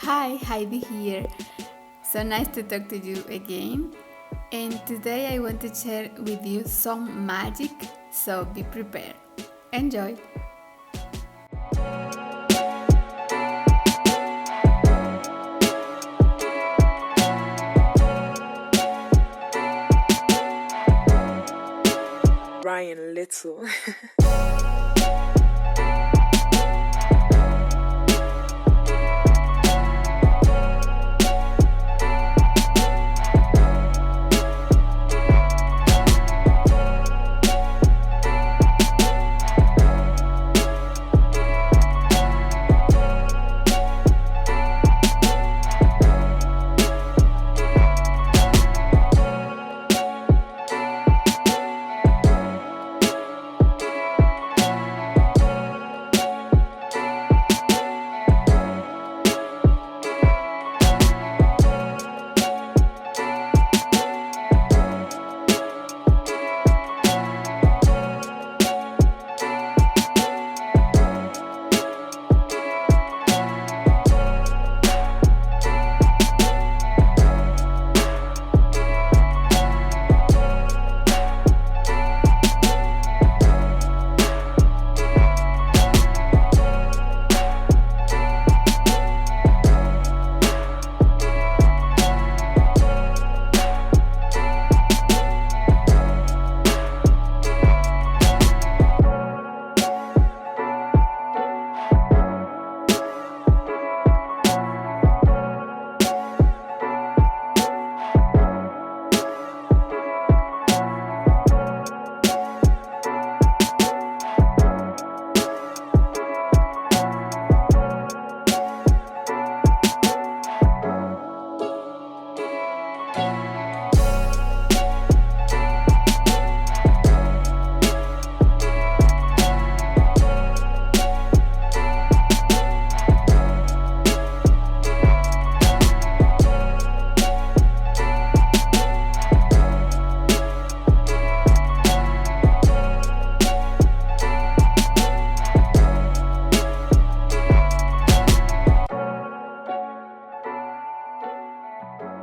Hi, Heidi here. So nice to talk to you again. And today I want to share with you some magic, so be prepared. Enjoy! Ryan Little.